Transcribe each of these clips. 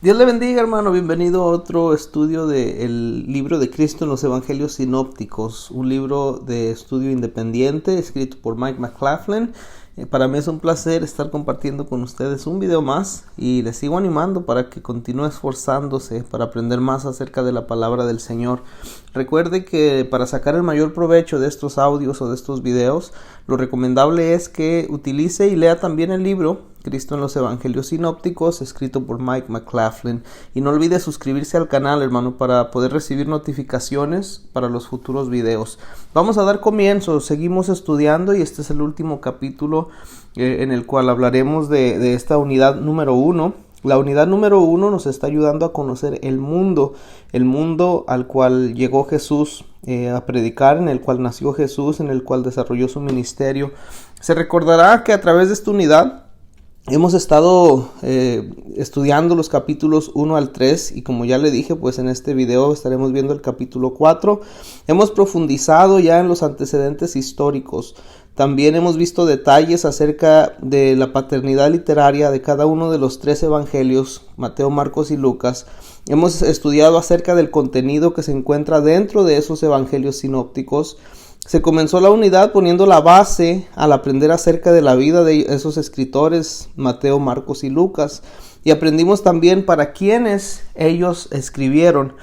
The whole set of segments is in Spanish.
Dios le bendiga, hermano. Bienvenido a otro estudio del libro de Cristo en los Evangelios Sinópticos, un libro de estudio independiente escrito por Mike McLaughlin. Para mí es un placer estar compartiendo con ustedes un video más y les sigo animando para que continúe esforzándose para aprender más acerca de la palabra del Señor. Recuerde que para sacar el mayor provecho de estos audios o de estos videos, lo recomendable es que utilice y lea también el libro Cristo en los Evangelios Sinópticos, escrito por Mike McLaughlin. Y no olvide suscribirse al canal, hermano, para poder recibir notificaciones para los futuros videos. Vamos a dar comienzo, seguimos estudiando y este es el último capítulo en el cual hablaremos de esta unidad número 1. La unidad número 1 nos está ayudando a conocer el mundo al cual llegó Jesús a predicar, en el cual nació Jesús, en el cual desarrolló su ministerio. Se recordará que a través de esta unidad hemos estado estudiando los capítulos 1 al 3 y como ya le dije, pues en este video estaremos viendo el capítulo 4. Hemos profundizado ya en los antecedentes históricos. También hemos visto detalles acerca de la paternidad literaria de cada uno de los 3 evangelios, Mateo, Marcos y Lucas. Hemos estudiado acerca del contenido que se encuentra dentro de esos evangelios sinópticos. Se comenzó la unidad poniendo la base al aprender acerca de la vida de esos escritores, Mateo, Marcos y Lucas. Y aprendimos también para quiénes ellos escribieron.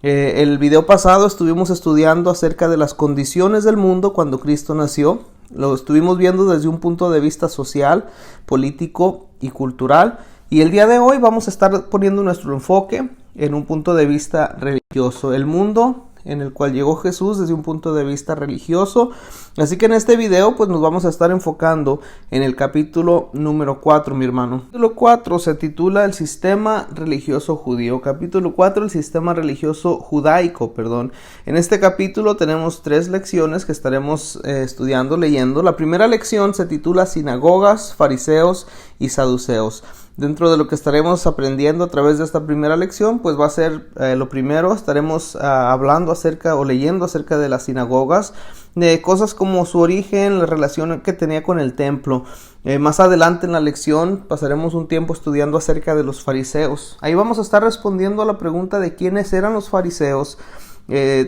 El video pasado estuvimos estudiando acerca de las condiciones del mundo cuando Cristo nació. Lo estuvimos viendo desde un punto de vista social, político y cultural. Y el día de hoy vamos a estar poniendo nuestro enfoque en un punto de vista religioso. El mundo en el cual llegó Jesús desde un punto de vista religioso. Así que en este video pues nos vamos a estar enfocando en el capítulo número 4, mi hermano. El capítulo 4 se titula El sistema religioso judío. Capítulo 4, el sistema religioso judaico, perdón. En este capítulo tenemos 3 lecciones que estaremos estudiando, leyendo. La primera lección se titula Sinagogas, Fariseos y Saduceos. Dentro de lo que estaremos aprendiendo a través de esta primera lección, pues va a ser lo primero, estaremos hablando acerca o leyendo acerca de las sinagogas, de cosas como su origen, la relación que tenía con el templo. Más adelante en la lección pasaremos un tiempo estudiando acerca de los fariseos. Ahí vamos a estar respondiendo a la pregunta de quiénes eran los fariseos.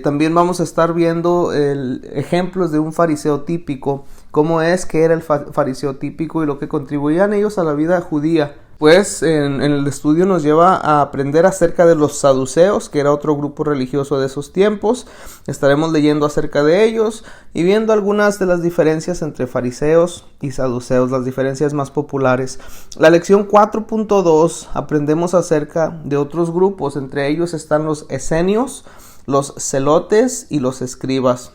También vamos a estar viendo ejemplos de un fariseo típico, cómo es que era el fariseo típico y lo que contribuían ellos a la vida judía. Pues en el estudio nos lleva a aprender acerca de los saduceos, que era otro grupo religioso de esos tiempos. Estaremos leyendo acerca de ellos y viendo algunas de las diferencias entre fariseos y saduceos, las diferencias más populares. La lección 4.2 aprendemos acerca de otros grupos, entre ellos están los esenios, los celotes y los escribas.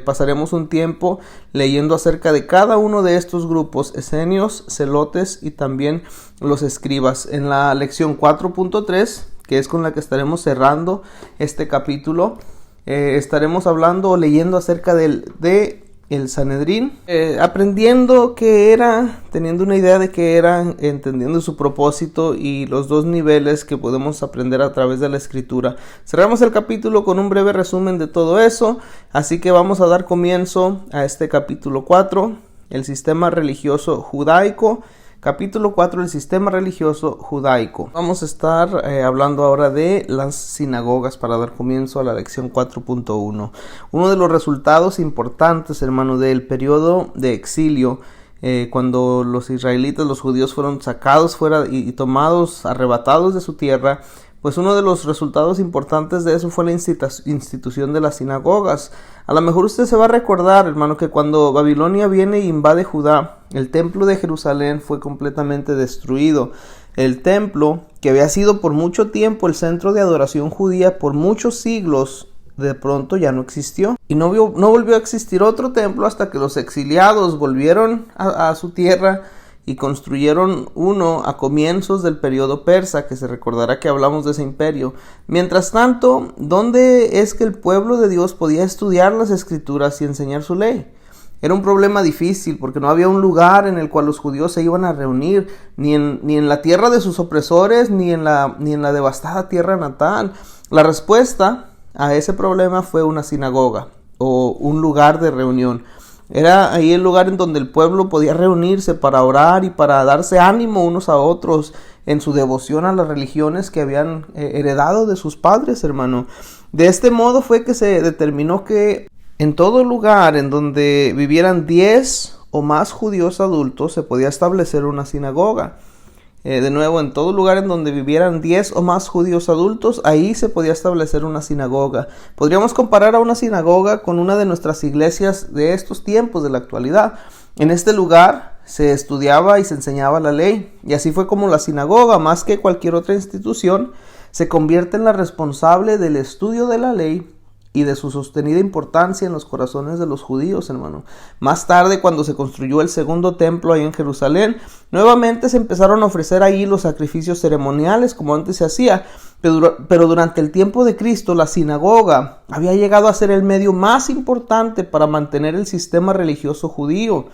Pasaremos un tiempo leyendo acerca de cada uno de estos grupos, esenios, celotes y también los escribas. En la lección 4.3, que es con la que estaremos cerrando este capítulo, estaremos hablando o leyendo acerca de el Sanedrín, aprendiendo qué era, teniendo una idea de qué era, entendiendo su propósito y los 2 niveles que podemos aprender a través de la escritura. Cerramos el capítulo con un breve resumen de todo eso, así que vamos a dar comienzo a este capítulo 4, el sistema religioso judaico. Capítulo 4, el sistema religioso judaico. Vamos a estar hablando ahora de las sinagogas para dar comienzo a la lección 4.1. Uno de los resultados importantes, hermano, del periodo de exilio, cuando los israelitas, los judíos fueron sacados fuera y tomados, arrebatados de su tierra, pues uno de los resultados importantes de eso fue la institución de las sinagogas. A lo mejor usted se va a recordar, hermano, que cuando Babilonia viene e invade Judá, el templo de Jerusalén fue completamente destruido. El templo, que había sido por mucho tiempo el centro de adoración judía por muchos siglos, de pronto ya no existió. Y no volvió a existir otro templo hasta que los exiliados volvieron a su tierra y construyeron uno a comienzos del periodo persa, que se recordará que hablamos de ese imperio. Mientras tanto, ¿dónde es que el pueblo de Dios podía estudiar las escrituras y enseñar su ley? Era un problema difícil porque no había un lugar en el cual los judíos se iban a reunir, ni en la tierra de sus opresores, ni en la devastada tierra natal. La respuesta a ese problema fue una sinagoga o un lugar de reunión. Era ahí el lugar en donde el pueblo podía reunirse para orar y para darse ánimo unos a otros en su devoción a las religiones que habían heredado de sus padres, hermano. De este modo fue que se determinó que en todo lugar en donde vivieran 10 o más judíos adultos se podía establecer una sinagoga. De nuevo, en todo lugar en donde vivieran 10 o más judíos adultos, ahí se podía establecer una sinagoga. Podríamos comparar a una sinagoga con una de nuestras iglesias de estos tiempos, de la actualidad. En este lugar se estudiaba y se enseñaba la ley, y así fue como la sinagoga, más que cualquier otra institución, se convierte en la responsable del estudio de la ley y de su sostenida importancia en los corazones de los judíos, hermano. Más tarde, cuando se construyó el segundo templo ahí en Jerusalén, nuevamente se empezaron a ofrecer ahí los sacrificios ceremoniales como antes se hacía, pero durante el tiempo de Cristo la sinagoga había llegado a ser el medio más importante para mantener el sistema religioso judío.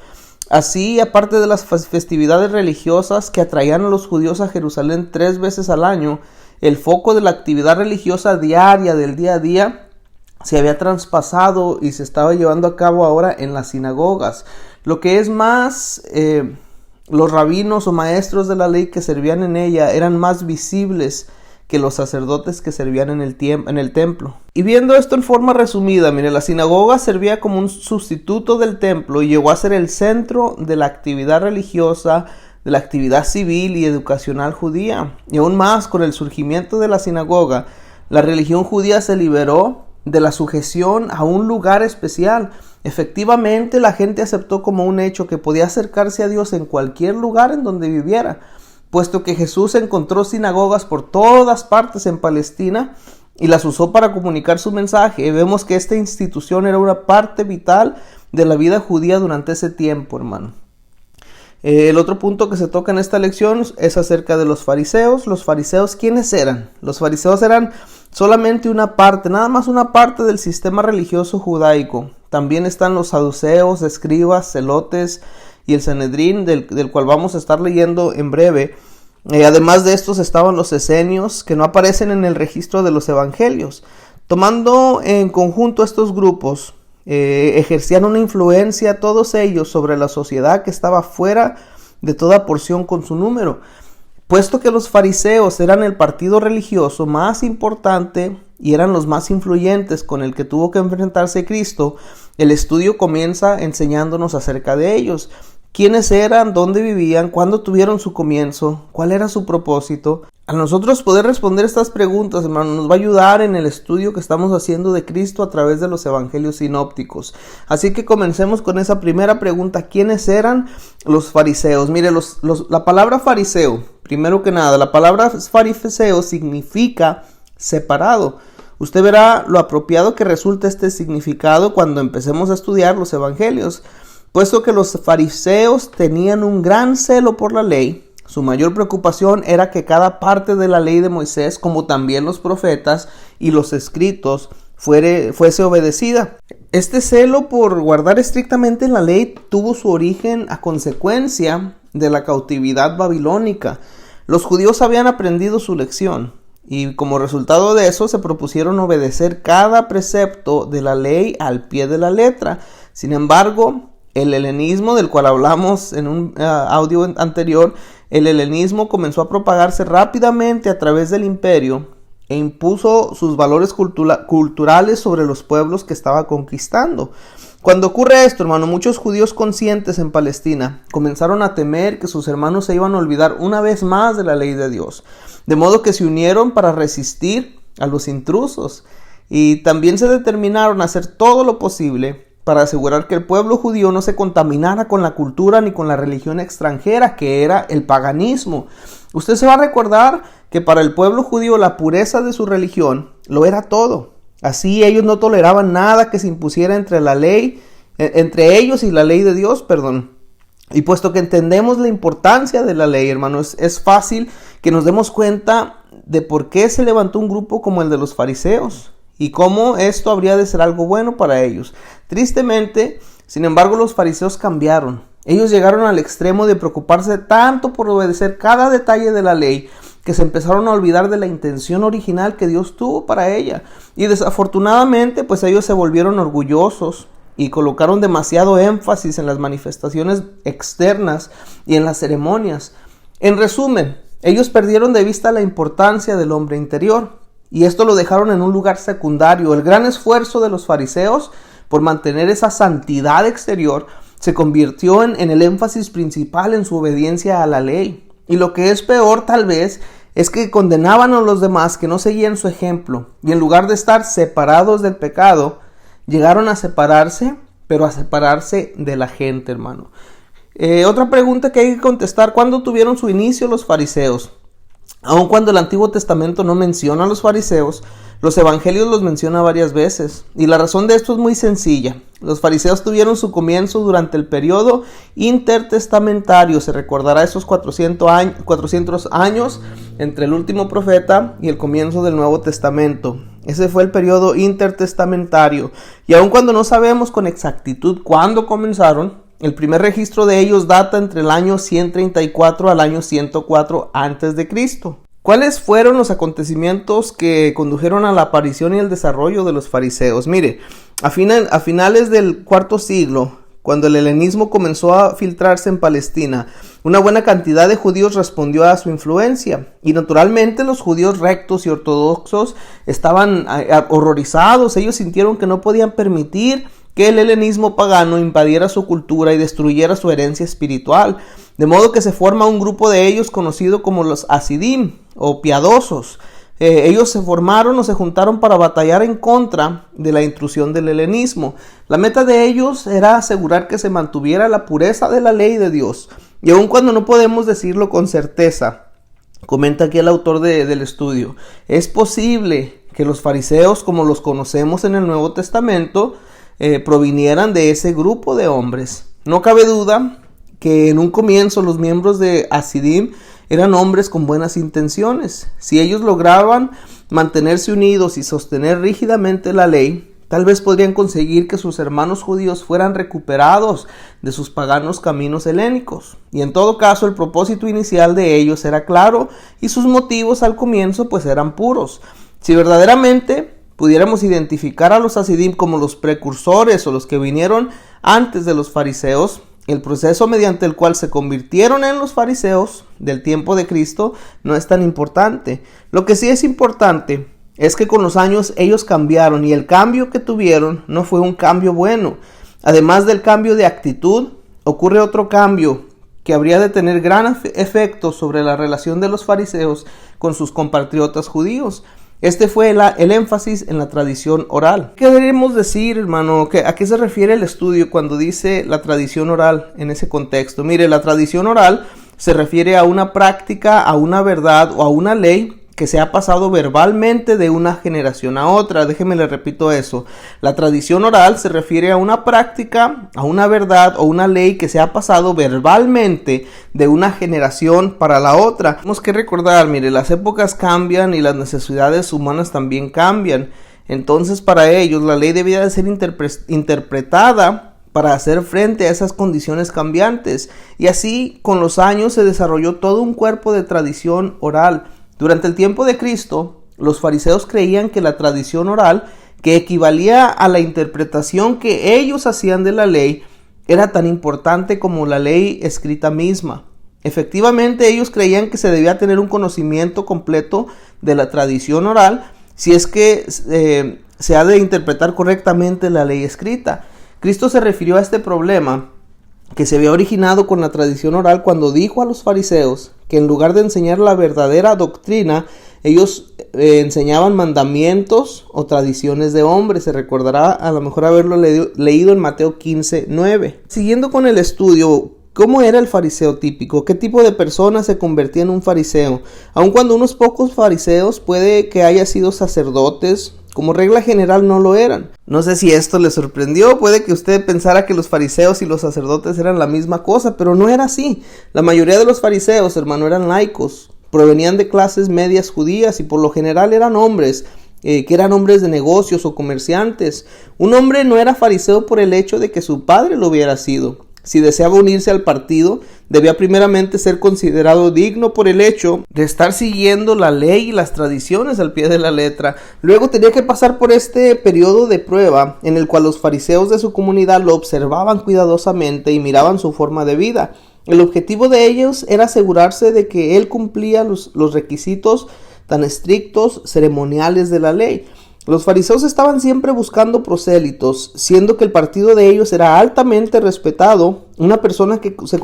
Así, aparte de las festividades religiosas que atraían a los judíos a Jerusalén 3 veces al año, el foco de la actividad religiosa diaria del día a día se había traspasado y se estaba llevando a cabo ahora en las sinagogas. Lo que es más, los rabinos o maestros de la ley que servían en ella eran más visibles que los sacerdotes que servían en el templo. Y viendo esto en forma resumida, mire, la sinagoga servía como un sustituto del templo y llegó a ser el centro de la actividad religiosa, de la actividad civil y educacional judía. Y aún más, con el surgimiento de la sinagoga, la religión judía se liberó de la sujeción a un lugar especial. Efectivamente, la gente aceptó como un hecho que podía acercarse a Dios en cualquier lugar en donde viviera, puesto que Jesús encontró sinagogas por todas partes en Palestina y las usó para comunicar su mensaje. Vemos que esta institución era una parte vital de la vida judía durante ese tiempo, hermano. El otro punto que se toca en esta lección es acerca de los fariseos. Los fariseos, ¿quiénes eran? Los fariseos eran solamente una parte, nada más una parte del sistema religioso judaico. También están los saduceos, escribas, celotes y el Sanedrín, del cual vamos a estar leyendo en breve. Además de estos estaban los esenios, que no aparecen en el registro de los evangelios. Tomando en conjunto estos grupos, ejercían una influencia todos ellos sobre la sociedad que estaba fuera de toda porción con su número. Puesto que los fariseos eran el partido religioso más importante y eran los más influyentes con el que tuvo que enfrentarse Cristo, el estudio comienza enseñándonos acerca de ellos. ¿Quiénes eran? ¿Dónde vivían? ¿Cuándo tuvieron su comienzo? ¿Cuál era su propósito? A nosotros poder responder estas preguntas, hermano, nos va a ayudar en el estudio que estamos haciendo de Cristo a través de los evangelios sinópticos. Así que comencemos con esa primera pregunta. ¿Quiénes eran los fariseos? Mire, la palabra fariseo, primero que nada, la palabra fariseo significa separado. Usted verá lo apropiado que resulta este significado cuando empecemos a estudiar los evangelios. Puesto que los fariseos tenían un gran celo por la ley, su mayor preocupación era que cada parte de la ley de Moisés, como también los profetas y los escritos, fuese obedecida. Este celo por guardar estrictamente la ley tuvo su origen a consecuencia de la cautividad babilónica. Los judíos habían aprendido su lección y como resultado de eso se propusieron obedecer cada precepto de la ley al pie de la letra. Sin embargo, el helenismo, del cual hablamos en un audio anterior, el helenismo comenzó a propagarse rápidamente a través del imperio e impuso sus valores culturales sobre los pueblos que estaba conquistando. Cuando ocurre esto, hermano, muchos judíos conscientes en Palestina comenzaron a temer que sus hermanos se iban a olvidar una vez más de la ley de Dios, de modo que se unieron para resistir a los intrusos y también se determinaron a hacer todo lo posible para asegurar que el pueblo judío no se contaminara con la cultura ni con la religión extranjera, que era el paganismo. Usted se va a recordar que para el pueblo judío la pureza de su religión lo era todo. Así ellos no toleraban nada que se impusiera entre ellos y la ley de Dios, Y puesto que entendemos la importancia de la ley, hermanos, es fácil que nos demos cuenta de por qué se levantó un grupo como el de los fariseos y cómo esto habría de ser algo bueno para ellos. Tristemente, sin embargo, los fariseos cambiaron. Ellos llegaron al extremo de preocuparse tanto por obedecer cada detalle de la ley que se empezaron a olvidar de la intención original que Dios tuvo para ella. Y desafortunadamente, pues ellos se volvieron orgullosos y colocaron demasiado énfasis en las manifestaciones externas y en las ceremonias. En resumen, ellos perdieron de vista la importancia del hombre interior y esto lo dejaron en un lugar secundario. El gran esfuerzo de los fariseos por mantener esa santidad exterior se convirtió en el énfasis principal en su obediencia a la ley. Y lo que es peor tal vez es que condenaban a los demás que no seguían su ejemplo y en lugar de estar separados del pecado, llegaron a separarse, pero a separarse de la gente, hermano. Otra pregunta que hay que contestar: ¿cuándo tuvieron su inicio los fariseos? Aun cuando el Antiguo Testamento no menciona a los fariseos, los evangelios los menciona varias veces. Y la razón de esto es muy sencilla. Los fariseos tuvieron su comienzo durante el periodo intertestamentario. Se recordará esos 400 años entre el último profeta y el comienzo del Nuevo Testamento. Ese fue el periodo intertestamentario. Y aun cuando no sabemos con exactitud cuándo comenzaron, el primer registro de ellos data entre el año 134 al año 104 a.C. ¿Cuáles fueron los acontecimientos que condujeron a la aparición y el desarrollo de los fariseos? Mire, a finales del cuarto siglo, cuando el helenismo comenzó a filtrarse en Palestina, una buena cantidad de judíos respondió a su influencia. Y naturalmente los judíos rectos y ortodoxos estaban horrorizados. Ellos sintieron que no podían permitir que el helenismo pagano invadiera su cultura y destruyera su herencia espiritual. De modo que se forma un grupo de ellos conocido como los hasidim o piadosos. Ellos se formaron o se juntaron para batallar en contra de la intrusión del helenismo. La meta de ellos era asegurar que se mantuviera la pureza de la ley de Dios. Y aun cuando no podemos decirlo con certeza, comenta aquí el autor del estudio, es posible que los fariseos, como los conocemos en el Nuevo Testamento, provinieran de ese grupo de hombres. No cabe duda que en un comienzo los miembros de Hasidim eran hombres con buenas intenciones. Si ellos lograban mantenerse unidos y sostener rígidamente la ley, tal vez podrían conseguir que sus hermanos judíos fueran recuperados de sus paganos caminos helénicos. Y en todo caso, el propósito inicial de ellos era claro y sus motivos al comienzo pues eran puros. Si verdaderamente pudiéramos identificar a los hasidim como los precursores o los que vinieron antes de los fariseos, el proceso mediante el cual se convirtieron en los fariseos del tiempo de Cristo no es tan importante. Lo que sí es importante es que con los años ellos cambiaron y el cambio que tuvieron no fue un cambio bueno. Además del cambio de actitud, ocurre otro cambio que habría de tener gran efecto sobre la relación de los fariseos con sus compatriotas judíos. Este fue el énfasis en la tradición oral. ¿Qué queremos decir, hermano? ¿A qué se refiere el estudio cuando dice la tradición oral en ese contexto? Mire, la tradición oral se refiere a una práctica, a una verdad o a una ley que se ha pasado verbalmente de una generación a otra. Déjeme le repito eso. La tradición oral se refiere a una práctica, a una verdad o una ley que se ha pasado verbalmente de una generación para la otra. Tenemos que recordar, mire, las épocas cambian y las necesidades humanas también cambian. Entonces, para ellos la ley debía de ser interpretada para hacer frente a esas condiciones cambiantes. Y así, con los años se desarrolló todo un cuerpo de tradición oral. Durante el tiempo de Cristo, los fariseos creían que la tradición oral, que equivalía a la interpretación que ellos hacían de la ley, era tan importante como la ley escrita misma. Efectivamente, ellos creían que se debía tener un conocimiento completo de la tradición oral si es que se ha de interpretar correctamente la ley escrita. Cristo se refirió a este problema que se había originado con la tradición oral cuando dijo a los fariseos que en lugar de enseñar la verdadera doctrina, ellos enseñaban mandamientos o tradiciones de hombres. Se recordará a lo mejor haberlo leído en Mateo 15:9. Siguiendo con el estudio, ¿cómo era el fariseo típico? ¿Qué tipo de persona se convertía en un fariseo? Aun cuando unos pocos fariseos puede que haya sido sacerdotes, como regla general no lo eran. No sé si esto le sorprendió, puede que usted pensara que los fariseos y los sacerdotes eran la misma cosa, pero no era así. La mayoría de los fariseos, hermano, eran laicos, provenían de clases medias judías y por lo general eran hombres, que eran hombres de negocios o comerciantes. Un hombre no era fariseo por el hecho de que su padre lo hubiera sido. si deseaba unirse al partido, debía primeramente ser considerado digno por el hecho de estar siguiendo la ley y las tradiciones al pie de la letra. Luego tenía que pasar por este periodo de prueba en el cual los fariseos de su comunidad lo observaban cuidadosamente y miraban su forma de vida. El objetivo de ellos era asegurarse de que él cumplía los requisitos tan estrictos ceremoniales de la ley. Los fariseos estaban siempre buscando prosélitos, siendo que el partido de ellos era altamente respetado. Una persona se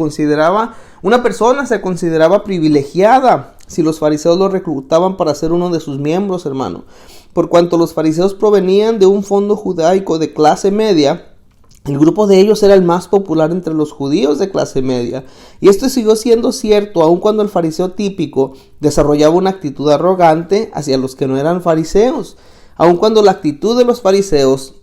consideraba privilegiada si los fariseos lo reclutaban para ser uno de sus miembros, hermano. Por cuanto los fariseos provenían de un fondo judaico de clase media, el grupo de ellos era el más popular entre los judíos de clase media. Y esto siguió siendo cierto aun cuando el fariseo típico desarrollaba una actitud arrogante hacia los que no eran fariseos. Aun cuando la actitud de los fariseos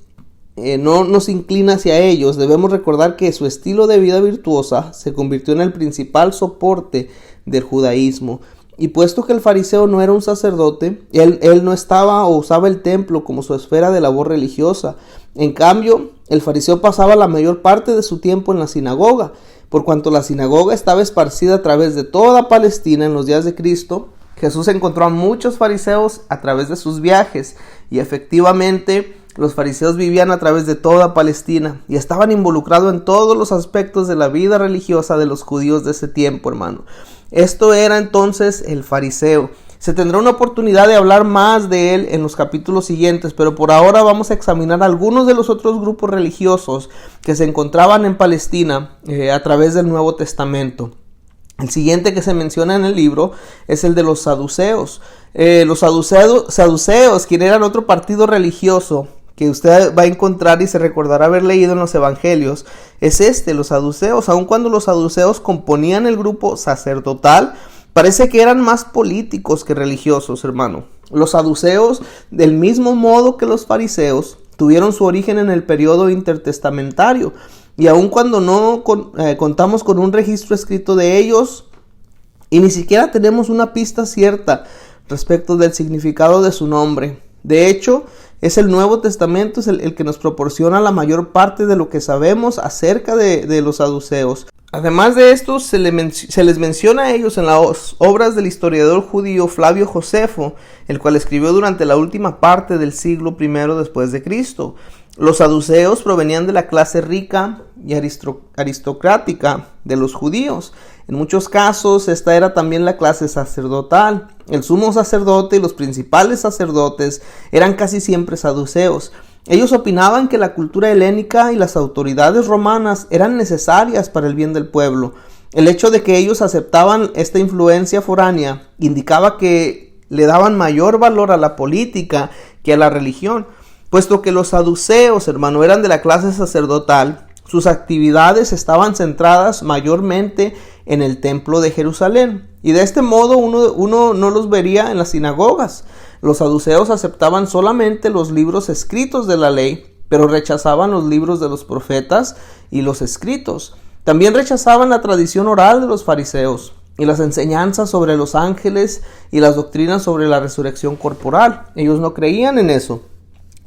no nos inclina hacia ellos, debemos recordar que su estilo de vida virtuosa se convirtió en el principal soporte del judaísmo. Y puesto que el fariseo no era un sacerdote, él no estaba o usaba el templo como su esfera de labor religiosa. En cambio, el fariseo pasaba la mayor parte de su tiempo en la sinagoga. Por cuanto la sinagoga estaba esparcida a través de toda Palestina en los días de Cristo, Jesús encontró a muchos fariseos a través de sus viajes, y efectivamente los fariseos vivían a través de toda Palestina y estaban involucrados en todos los aspectos de la vida religiosa de los judíos de ese tiempo, hermano. Esto era entonces el fariseo. Se tendrá una oportunidad de hablar más de él en los capítulos siguientes, pero por ahora vamos a examinar algunos de los otros grupos religiosos que se encontraban en Palestina a través del Nuevo Testamento. El siguiente que se menciona en el libro es el de los saduceos. Los saduceos, quienes eran otro partido religioso que usted va a encontrar y se recordará haber leído en los evangelios, es los saduceos. Aun cuando los saduceos componían el grupo sacerdotal, parece que eran más políticos que religiosos, hermano. Los saduceos, del mismo modo que los fariseos, tuvieron su origen en el periodo intertestamentario. Y aun cuando no contamos con un registro escrito de ellos, y ni siquiera tenemos una pista cierta respecto del significado de su nombre. De hecho, es el Nuevo Testamento el que nos proporciona la mayor parte de lo que sabemos acerca de los saduceos. Además de esto, se les menciona a ellos en las obras del historiador judío Flavio Josefo, el cual escribió durante la última parte del siglo I después de Cristo. Los saduceos provenían de la clase rica y aristocrática de los judíos. En muchos casos, esta era también la clase sacerdotal. El sumo sacerdote y los principales sacerdotes eran casi siempre saduceos. Ellos opinaban que la cultura helénica y las autoridades romanas eran necesarias para el bien del pueblo. El hecho de que ellos aceptaban esta influencia foránea indicaba que le daban mayor valor a la política que a la religión. Puesto que los saduceos, hermano, eran de la clase sacerdotal, sus actividades estaban centradas mayormente en el templo de Jerusalén. Y de este modo uno no los vería en las sinagogas. Los saduceos aceptaban solamente los libros escritos de la ley, pero rechazaban los libros de los profetas y los escritos. También rechazaban la tradición oral de los fariseos y las enseñanzas sobre los ángeles y las doctrinas sobre la resurrección corporal. Ellos no creían en eso.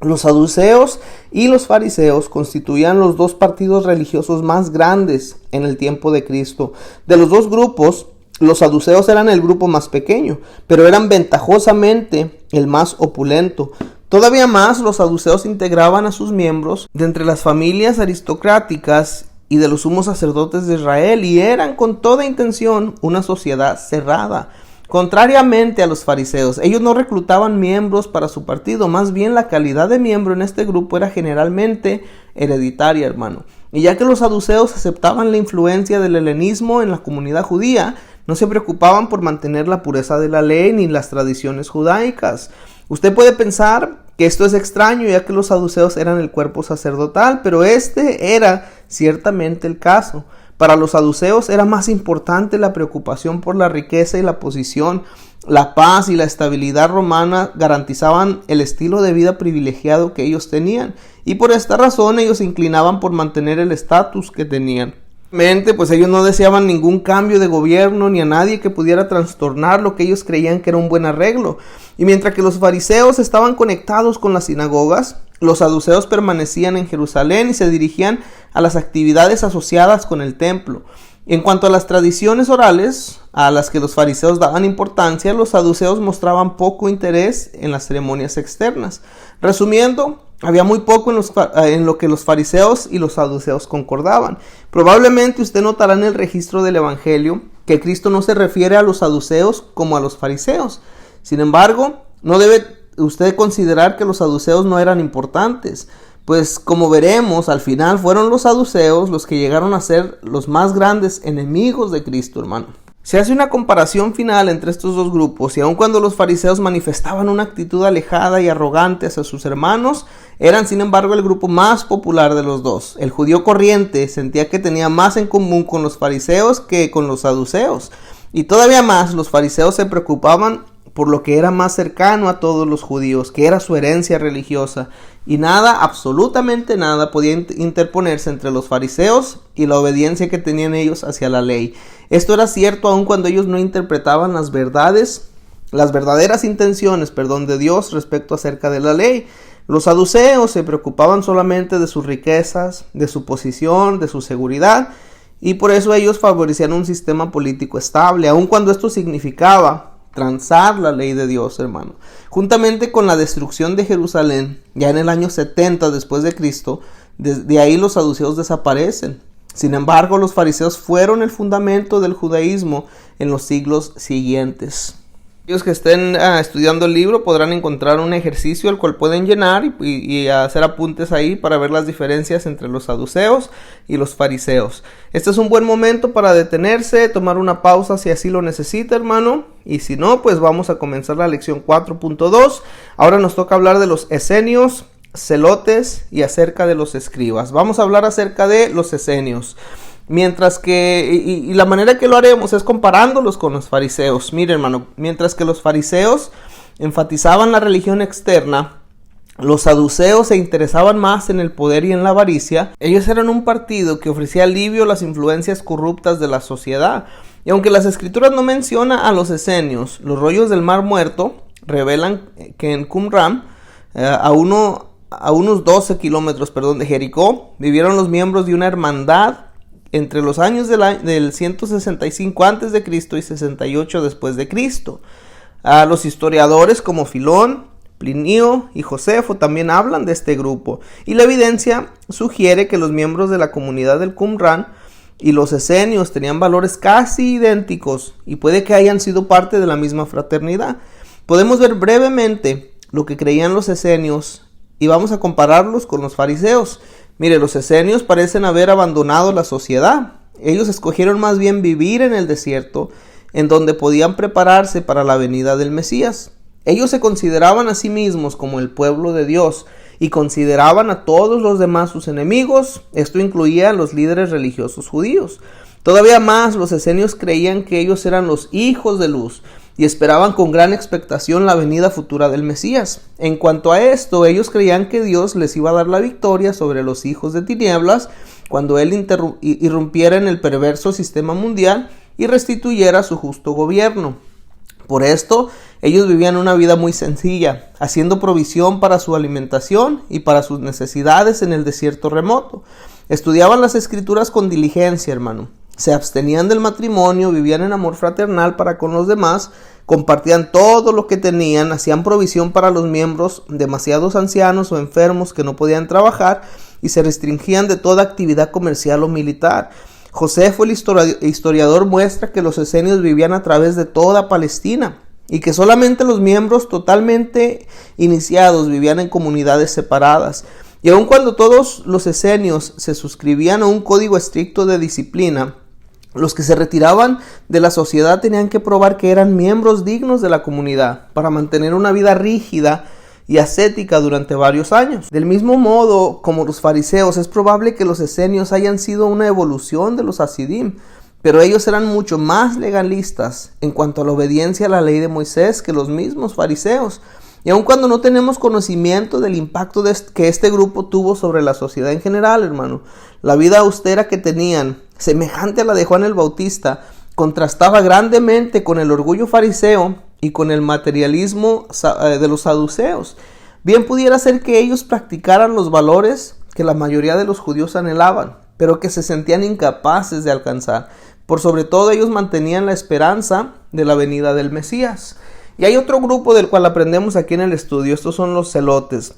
Los saduceos y los fariseos constituían los dos partidos religiosos más grandes en el tiempo de Cristo. De los dos grupos, los saduceos eran el grupo más pequeño, pero eran ventajosamente el más opulento. Todavía más, los saduceos integraban a sus miembros de entre las familias aristocráticas y de los sumos sacerdotes de Israel, y eran con toda intención una sociedad cerrada. Contrariamente a los fariseos, ellos no reclutaban miembros para su partido, más bien la calidad de miembro en este grupo era generalmente hereditaria, hermano. Y ya que los saduceos aceptaban la influencia del helenismo en la comunidad judía, no se preocupaban por mantener la pureza de la ley ni las tradiciones judaicas. Usted puede pensar que esto es extraño, ya que los saduceos eran el cuerpo sacerdotal, pero este era ciertamente el caso. Para los saduceos era más importante la preocupación por la riqueza y la posición. La paz y la estabilidad romana garantizaban el estilo de vida privilegiado que ellos tenían, y por esta razón ellos se inclinaban por mantener el estatus que tenían. Pues ellos no deseaban ningún cambio de gobierno ni a nadie que pudiera trastornar lo que ellos creían que era un buen arreglo. Y mientras que los fariseos estaban conectados con las sinagogas, Los saduceos permanecían en Jerusalén y se dirigían a las actividades asociadas con el templo. En cuanto a las tradiciones orales, a las que los fariseos daban importancia, los saduceos mostraban poco interés en las ceremonias externas. Resumiendo, había muy poco en lo que los fariseos y los saduceos concordaban. Probablemente usted notará en el registro del Evangelio que Cristo no se refiere a los saduceos como a los fariseos. Sin embargo, no debe usted considerar que los saduceos no eran importantes, pues como veremos, al final fueron los saduceos los que llegaron a ser los más grandes enemigos de Cristo, hermano. Se hace una comparación final entre estos dos grupos, y aun cuando los fariseos manifestaban una actitud alejada y arrogante hacia sus hermanos, eran sin embargo el grupo más popular de los dos. El judío corriente sentía que tenía más en común con los fariseos que con los saduceos, y todavía más los fariseos se preocupaban por lo que era más cercano a todos los judíos, que era su herencia religiosa, y nada, absolutamente nada, podía interponerse entre los fariseos y la obediencia que tenían ellos hacia la ley. Esto era cierto aun cuando ellos no interpretaban las verdaderas intenciones, de Dios respecto acerca de la ley. Los saduceos se preocupaban solamente de sus riquezas, de su posición, de su seguridad, y por eso ellos favorecían un sistema político estable, aun cuando esto significaba transar la ley de Dios, hermano. Juntamente con la destrucción de Jerusalén, ya en el año 70 después de Cristo, de ahí los saduceos desaparecen. Sin embargo, los fariseos fueron el fundamento del judaísmo en los siglos siguientes. Aquellos que estén estudiando el libro podrán encontrar un ejercicio al cual pueden llenar y hacer apuntes ahí para ver las diferencias entre los saduceos y los fariseos. Este es un buen momento para detenerse, tomar una pausa si así lo necesita, hermano. Y si no, pues vamos a comenzar la lección 4.2. Ahora nos toca hablar de los esenios, celotes y acerca de los escribas. Vamos a hablar acerca de los esenios. Mientras que, y la manera que lo haremos es comparándolos con los fariseos. Mire, hermano, mientras que los fariseos enfatizaban la religión externa, los saduceos se interesaban más en el poder y en la avaricia. Ellos eran un partido que ofrecía alivio a las influencias corruptas de la sociedad. Y aunque las escrituras no mencionan a los esenios, los rollos del Mar Muerto revelan que en Qumran, a unos 12 kilómetros de Jericó, vivieron los miembros de una hermandad entre los años del 165 a.C. y 68 después de Cristo. Los historiadores como Filón, Plinio y Josefo también hablan de este grupo, y la evidencia sugiere que los miembros de la comunidad del Qumran y los esenios tenían valores casi idénticos y puede que hayan sido parte de la misma fraternidad. Podemos ver brevemente lo que creían los esenios y vamos a compararlos con los fariseos. Mire, los esenios parecen haber abandonado la sociedad. Ellos escogieron más bien vivir en el desierto, en donde podían prepararse para la venida del Mesías. Ellos se consideraban a sí mismos como el pueblo de Dios y consideraban a todos los demás sus enemigos. Esto incluía a los líderes religiosos judíos. Todavía más, los esenios creían que ellos eran los hijos de luz y esperaban con gran expectación la venida futura del Mesías. En cuanto a esto, ellos creían que Dios les iba a dar la victoria sobre los hijos de tinieblas cuando Él irrumpiera en el perverso sistema mundial y restituyera su justo gobierno. Por esto, ellos vivían una vida muy sencilla, haciendo provisión para su alimentación y para sus necesidades en el desierto remoto. Estudiaban las escrituras con diligencia, hermano. Se abstenían del matrimonio, vivían en amor fraternal para con los demás, compartían todo lo que tenían, hacían provisión para los miembros demasiados ancianos o enfermos que no podían trabajar y se restringían de toda actividad comercial o militar. Josefo, el historiador, muestra que los esenios vivían a través de toda Palestina y que solamente los miembros totalmente iniciados vivían en comunidades separadas. Y aun cuando todos los esenios se suscribían a un código estricto de disciplina, los que se retiraban de la sociedad tenían que probar que eran miembros dignos de la comunidad para mantener una vida rígida y ascética durante varios años. Del mismo modo como los fariseos, es probable que los esenios hayan sido una evolución de los hasidim, pero ellos eran mucho más legalistas en cuanto a la obediencia a la ley de Moisés que los mismos fariseos. Y aun cuando no tenemos conocimiento del impacto que este grupo tuvo sobre la sociedad en general, hermano, la vida austera que tenían, semejante a la de Juan el Bautista, contrastaba grandemente con el orgullo fariseo y con el materialismo de los saduceos. Bien pudiera ser que ellos practicaran los valores que la mayoría de los judíos anhelaban, pero que se sentían incapaces de alcanzar. Por sobre todo, ellos mantenían la esperanza de la venida del Mesías. Y hay otro grupo del cual aprendemos aquí en el estudio. Estos son los celotes.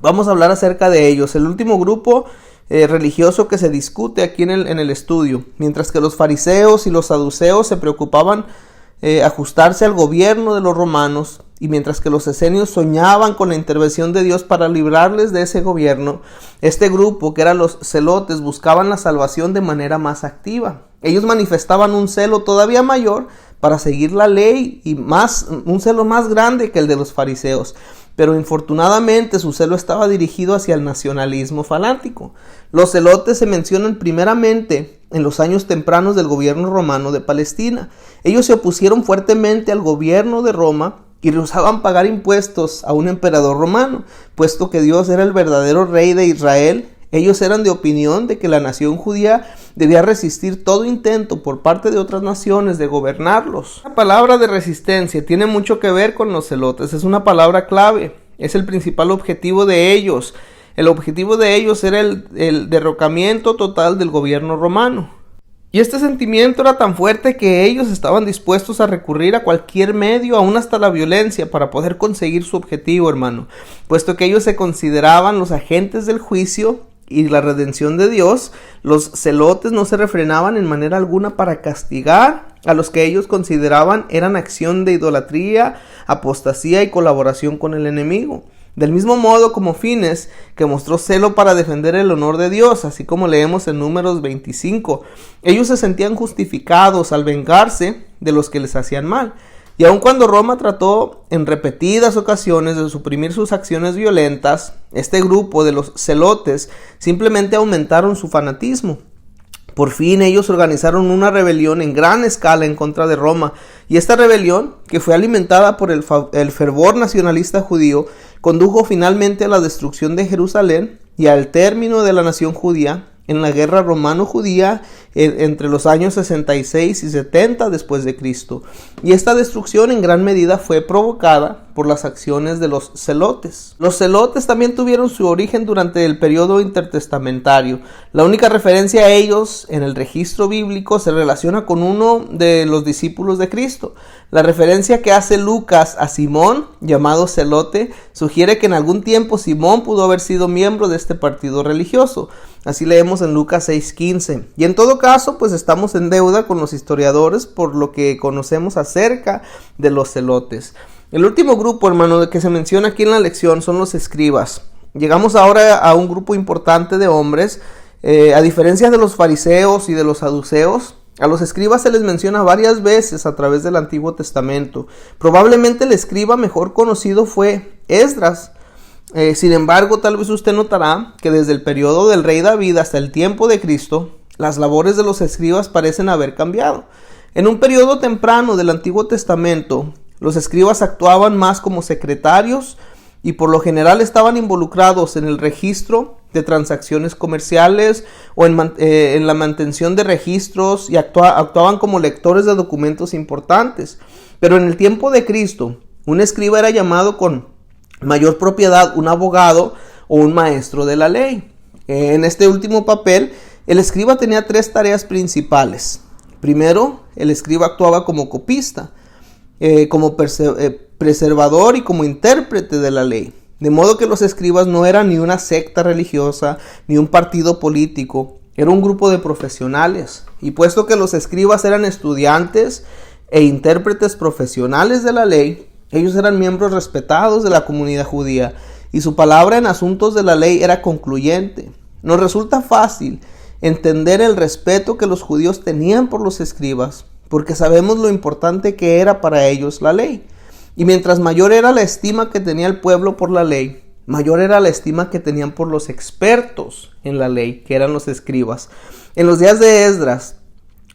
Vamos a hablar acerca de ellos. El último grupo religioso que se discute aquí en el estudio. Mientras que los fariseos y los saduceos se preocupaban ajustarse al gobierno de los romanos, y mientras que los esenios soñaban con la intervención de Dios para librarles de ese gobierno, este grupo, que eran los celotes, buscaban la salvación de manera más activa. Ellos manifestaban un celo todavía mayor para seguir la ley, y un celo más grande que el de los fariseos. Pero infortunadamente su celo estaba dirigido hacia el nacionalismo fanático. Los celotes se mencionan primeramente en los años tempranos del gobierno romano de Palestina. Ellos se opusieron fuertemente al gobierno de Roma y rehusaban pagar impuestos a un emperador romano, puesto que Dios era el verdadero rey de Israel. Ellos eran de opinión de que la nación judía debía resistir todo intento por parte de otras naciones de gobernarlos. La palabra de resistencia tiene mucho que ver con los celotes, es una palabra clave, es el principal objetivo de ellos. El objetivo de ellos era el derrocamiento total del gobierno romano. Y este sentimiento era tan fuerte que ellos estaban dispuestos a recurrir a cualquier medio, aún hasta la violencia, para poder conseguir su objetivo, hermano, puesto que ellos se consideraban los agentes del juicio y la redención de Dios. Los celotes no se refrenaban en manera alguna para castigar a los que ellos consideraban eran acción de idolatría, apostasía y colaboración con el enemigo. Del mismo modo como Fines, que mostró celo para defender el honor de Dios, así como leemos en Números 25, ellos se sentían justificados al vengarse de los que les hacían mal. Y aun cuando Roma trató en repetidas ocasiones de suprimir sus acciones violentas, este grupo de los celotes simplemente aumentaron su fanatismo. Por fin ellos organizaron una rebelión en gran escala en contra de Roma, y esta rebelión, que fue alimentada por el fervor nacionalista judío, condujo finalmente a la destrucción de Jerusalén y al término de la nación judía en la guerra romano-judía entre los años 66 y 70 después de Cristo. Y esta destrucción en gran medida fue provocada por las acciones de los celotes. Los celotes también tuvieron su origen durante el periodo intertestamentario. La única referencia a ellos en el registro bíblico se relaciona con uno de los discípulos de Cristo. La referencia que hace Lucas a Simón, llamado celote, sugiere que en algún tiempo Simón pudo haber sido miembro de este partido religioso. Así leemos en Lucas 6:15. Y en todo caso, pues estamos en deuda con los historiadores por lo que conocemos acerca de los celotes. El último grupo, hermano, que se menciona aquí en la lección son los escribas. Llegamos ahora a un grupo importante de hombres. A diferencia de los fariseos y de los saduceos, a los escribas se les menciona varias veces a través del Antiguo Testamento. Probablemente el escriba mejor conocido fue Esdras. Sin embargo, tal vez usted notará que desde el periodo del rey David hasta el tiempo de Cristo, las labores de los escribas parecen haber cambiado. En un periodo temprano del Antiguo Testamento, los escribas actuaban más como secretarios y por lo general estaban involucrados en el registro de transacciones comerciales o en la mantención de registros, y actuaban como lectores de documentos importantes. Pero en el tiempo de Cristo, un escriba era llamado con mayor propiedad un abogado o un maestro de la ley. En este último papel, el escriba tenía tres tareas principales. Primero, el escriba actuaba como copista, como preservador y como intérprete de la ley. De modo que los escribas no eran ni una secta religiosa ni un partido político, era un grupo de profesionales. Y puesto que los escribas eran estudiantes e intérpretes profesionales de la ley, ellos eran miembros respetados de la comunidad judía y su palabra en asuntos de la ley era concluyente. Nos resulta fácil entender el respeto que los judíos tenían por los escribas, porque sabemos lo importante que era para ellos la ley. Y mientras mayor era la estima que tenía el pueblo por la ley, mayor era la estima que tenían por los expertos en la ley, que eran los escribas. En los días de Esdras,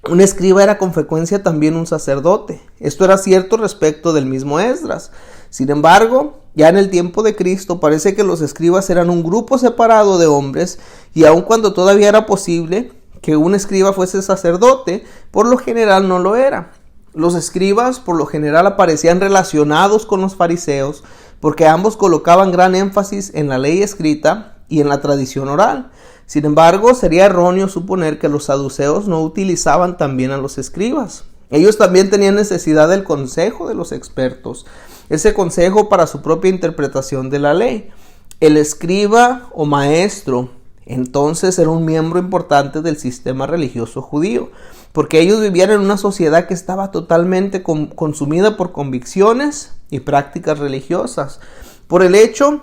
un escriba era con frecuencia también un sacerdote. Esto era cierto respecto del mismo Esdras. Sin embargo, ya en el tiempo de Cristo parece que los escribas eran un grupo separado de hombres, y aun cuando todavía era posible que un escriba fuese sacerdote, por lo general no lo era. Los escribas por lo general aparecían relacionados con los fariseos, porque ambos colocaban gran énfasis en la ley escrita y en la tradición oral. Sin embargo, sería erróneo suponer que los saduceos no utilizaban también a los escribas. Ellos también tenían necesidad del consejo de los expertos, ese consejo para su propia interpretación de la ley. El escriba o maestro entonces era un miembro importante del sistema religioso judío, porque ellos vivían en una sociedad que estaba totalmente consumida por convicciones y prácticas religiosas. Por el hecho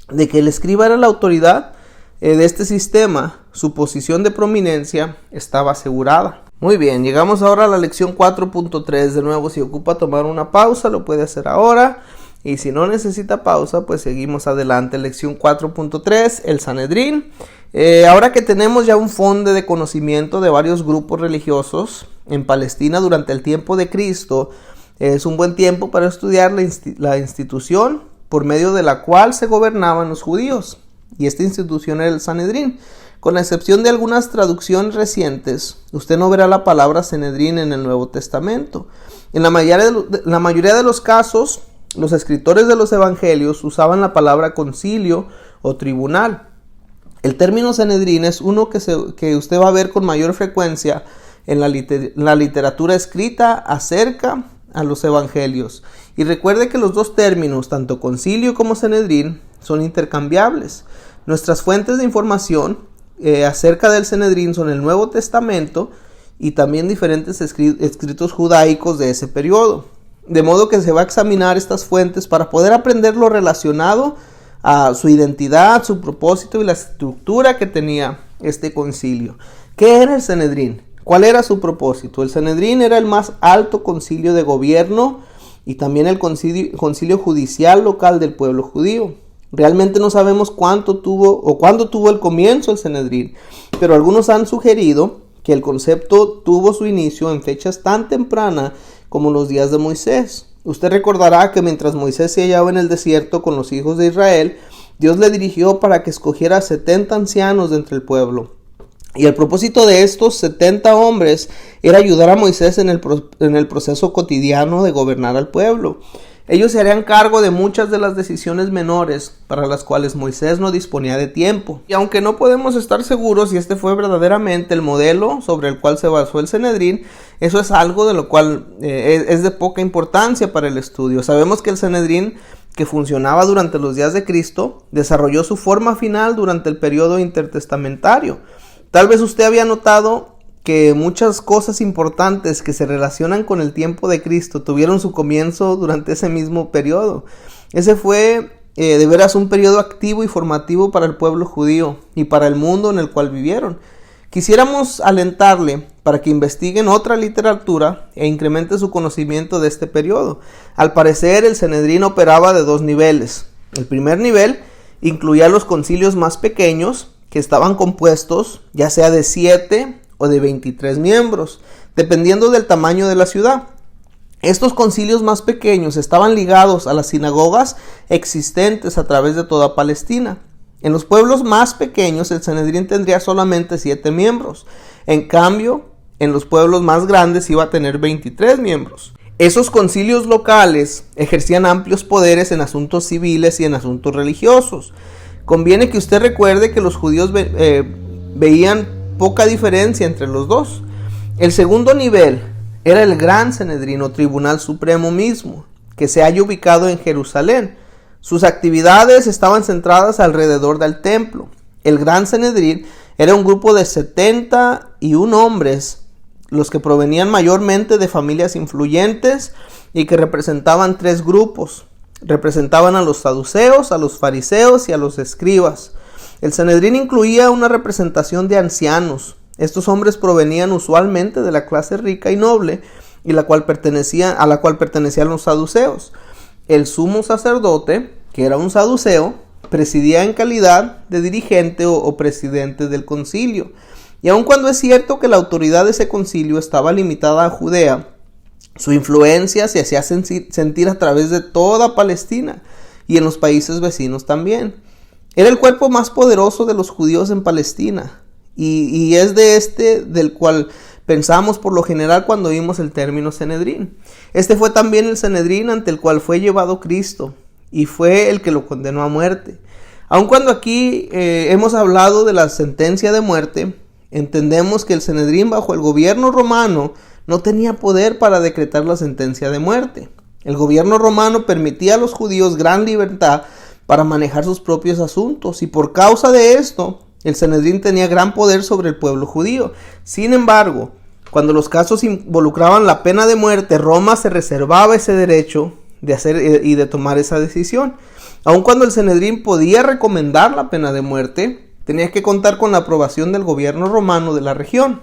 de que el escriba era la autoridad de este sistema, su posición de prominencia estaba asegurada. Muy bien, llegamos ahora a la lección 4.3. De nuevo, si ocupa tomar una pausa, lo puede hacer ahora. Y si no necesita pausa, pues seguimos adelante. Lección 4.3, el Sanedrín. Ahora que tenemos ya un fondo de conocimiento de varios grupos religiosos en Palestina durante el tiempo de Cristo, es un buen tiempo para estudiar la institución por medio de la cual se gobernaban los judíos. Y esta institución era el Sanedrín. Con la excepción de algunas traducciones recientes, usted no verá la palabra Sanedrín en el Nuevo Testamento. En la mayoría de los casos, los escritores de los evangelios usaban la palabra concilio o tribunal. El término Sanedrín es uno que usted va a ver con mayor frecuencia en la literatura escrita acerca a los evangelios. Y recuerde que los dos términos, tanto concilio como Sanedrín, son intercambiables. Nuestras fuentes de información acerca del Sanedrín son el Nuevo Testamento y también diferentes escritos judaicos de ese periodo. De modo que se va a examinar estas fuentes para poder aprender lo relacionado a su identidad, su propósito y la estructura que tenía este concilio. ¿Qué era el Sanedrín? ¿Cuál era su propósito? El Sanedrín era el más alto concilio de gobierno y también el concilio judicial local del pueblo judío. Realmente no sabemos cuándo tuvo el comienzo el Sanedrín, pero algunos han sugerido que el concepto tuvo su inicio en fechas tan tempranas como los días de Moisés. Usted recordará que mientras Moisés se hallaba en el desierto con los hijos de Israel, Dios le dirigió para que escogiera 70 ancianos de entre el pueblo. Y el propósito de estos 70 hombres era ayudar a Moisés en el proceso cotidiano de gobernar al pueblo. Ellos se harían cargo de muchas de las decisiones menores para las cuales Moisés no disponía de tiempo. Y aunque no podemos estar seguros si este fue verdaderamente el modelo sobre el cual se basó el Sanedrín, eso es algo de lo cual es de poca importancia para el estudio. Sabemos que el Sanedrín, que funcionaba durante los días de Cristo, desarrolló su forma final durante el periodo intertestamentario. Tal vez usted había notado que muchas cosas importantes que se relacionan con el tiempo de Cristo tuvieron su comienzo durante ese mismo periodo. Ese fue de veras un periodo activo y formativo para el pueblo judío y para el mundo en el cual vivieron. Quisiéramos alentarle para que investigue en otra literatura e incremente su conocimiento de este periodo. Al parecer, el Sanedrín operaba de dos niveles. El primer nivel incluía los concilios más pequeños, que estaban compuestos ya sea de 7 o de 23 miembros, dependiendo del tamaño de la ciudad. Estos concilios más pequeños estaban ligados a las sinagogas existentes a través de toda Palestina. En los pueblos más pequeños el Sanedrín tendría solamente 7 miembros. En cambio, en los pueblos más grandes iba a tener 23 miembros. Esos concilios locales ejercían amplios poderes en asuntos civiles y en asuntos religiosos. Conviene que usted recuerde que los judíos veían poca diferencia entre los dos. El segundo nivel era el Gran Sanedrín o Tribunal Supremo mismo, que se halla ubicado en Jerusalén. Sus actividades estaban centradas alrededor del templo. El Gran Sanedrín era un grupo de 71 hombres, los que provenían mayormente de familias influyentes y que representaban 3 grupos. Representaban a los saduceos, a los fariseos y a los escribas. El Sanedrín incluía una representación de ancianos. Estos hombres provenían usualmente de la clase rica y noble y a la cual pertenecían los saduceos. El sumo sacerdote, que era un saduceo, presidía en calidad de dirigente o presidente del concilio. Y aun cuando es cierto que la autoridad de ese concilio estaba limitada a Judea, su influencia se hacía sentir a través de toda Palestina y en los países vecinos también. Era el cuerpo más poderoso de los judíos en Palestina y es de este del cual pensamos por lo general cuando vimos el término Sanedrín. Este fue también el Sanedrín ante el cual fue llevado Cristo y fue el que lo condenó a muerte. Aun cuando aquí hemos hablado de la sentencia de muerte, entendemos que el Sanedrín bajo el gobierno romano no tenía poder para decretar la sentencia de muerte. El gobierno romano permitía a los judíos gran libertad para manejar sus propios asuntos, y por causa de esto, el Sanedrín tenía gran poder sobre el pueblo judío. Sin embargo, cuando los casos involucraban la pena de muerte, Roma se reservaba ese derecho de hacer y de tomar esa decisión. Aun cuando el Sanedrín podía recomendar la pena de muerte, tenía que contar con la aprobación del gobierno romano de la región.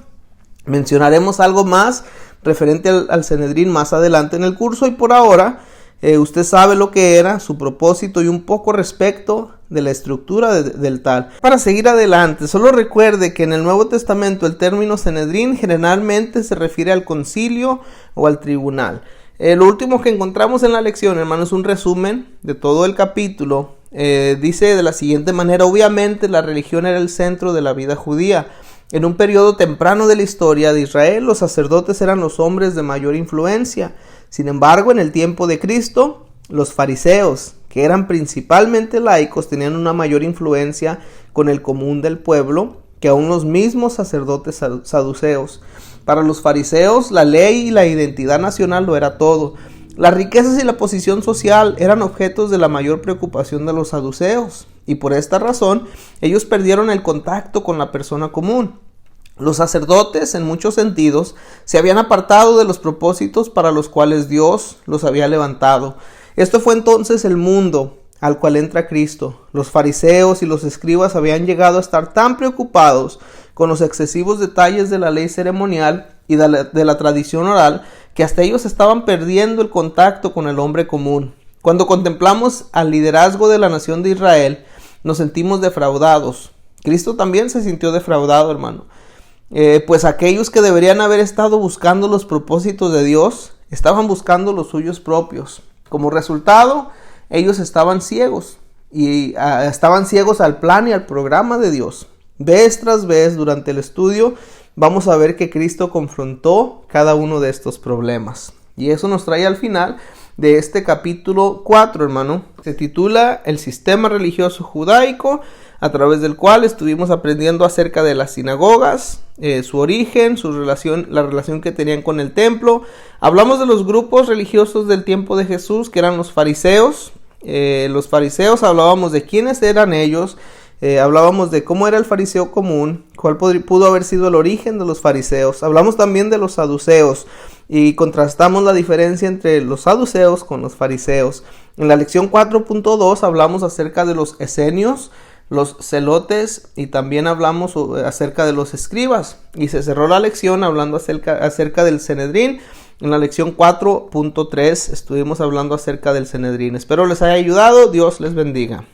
Mencionaremos algo más referente al Sanedrín más adelante en el curso, y por ahora usted sabe lo que era, su propósito y un poco respecto de la estructura del tal. Para seguir adelante, solo recuerde que en el Nuevo Testamento el término Sanedrín generalmente se refiere al concilio o al tribunal. Lo último que encontramos en la lección, hermano, es un resumen de todo el capítulo. Dice de la siguiente manera: obviamente la religión era el centro de la vida judía. En un periodo temprano de la historia de Israel, los sacerdotes eran los hombres de mayor influencia. Sin embargo, en el tiempo de Cristo, los fariseos, que eran principalmente laicos, tenían una mayor influencia con el común del pueblo que aún los mismos sacerdotes saduceos. Para los fariseos, la ley y la identidad nacional lo era todo. Las riquezas y la posición social eran objetos de la mayor preocupación de los saduceos, y por esta razón ellos perdieron el contacto con la persona común. Los sacerdotes, en muchos sentidos, se habían apartado de los propósitos para los cuales Dios los había levantado. Esto fue entonces el mundo al cual entra Cristo. Los fariseos y los escribas habían llegado a estar tan preocupados con los excesivos detalles de la ley ceremonial y de la tradición oral, que hasta ellos estaban perdiendo el contacto con el hombre común. Cuando contemplamos al liderazgo de la nación de Israel, nos sentimos defraudados. Cristo también se sintió defraudado, hermano. Pues aquellos que deberían haber estado buscando los propósitos de Dios, estaban buscando los suyos propios. Como resultado, ellos estaban ciegos, y estaban ciegos al plan y al programa de Dios. Vez tras vez, durante el estudio, vamos a ver que Cristo confrontó cada uno de estos problemas. Y eso nos trae al final de este capítulo 4, hermano. Se titula El sistema religioso judaico, a través del cual estuvimos aprendiendo acerca de las sinagogas, su origen, la relación que tenían con el templo. Hablamos de los grupos religiosos del tiempo de Jesús, que eran los fariseos. Hablábamos de quiénes eran ellos. Hablábamos de cómo era el fariseo común, cuál pudo haber sido el origen de los fariseos. Hablamos también de los saduceos y contrastamos la diferencia entre los saduceos con los fariseos. En la lección 4.2 hablamos acerca de los esenios, los celotes, y también hablamos acerca de los escribas. Y se cerró la lección hablando acerca del Sanedrín. En la lección 4.3 estuvimos hablando acerca del Sanedrín. Espero les haya ayudado. Dios les bendiga.